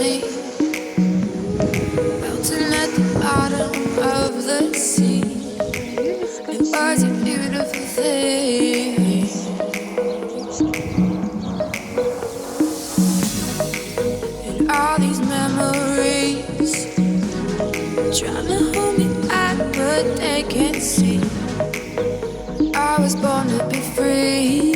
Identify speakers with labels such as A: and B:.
A: me, melting at the bottom of the sea. It was a beautiful thing. And all these memories trying to hold me back, but they can't see. I was born to be free.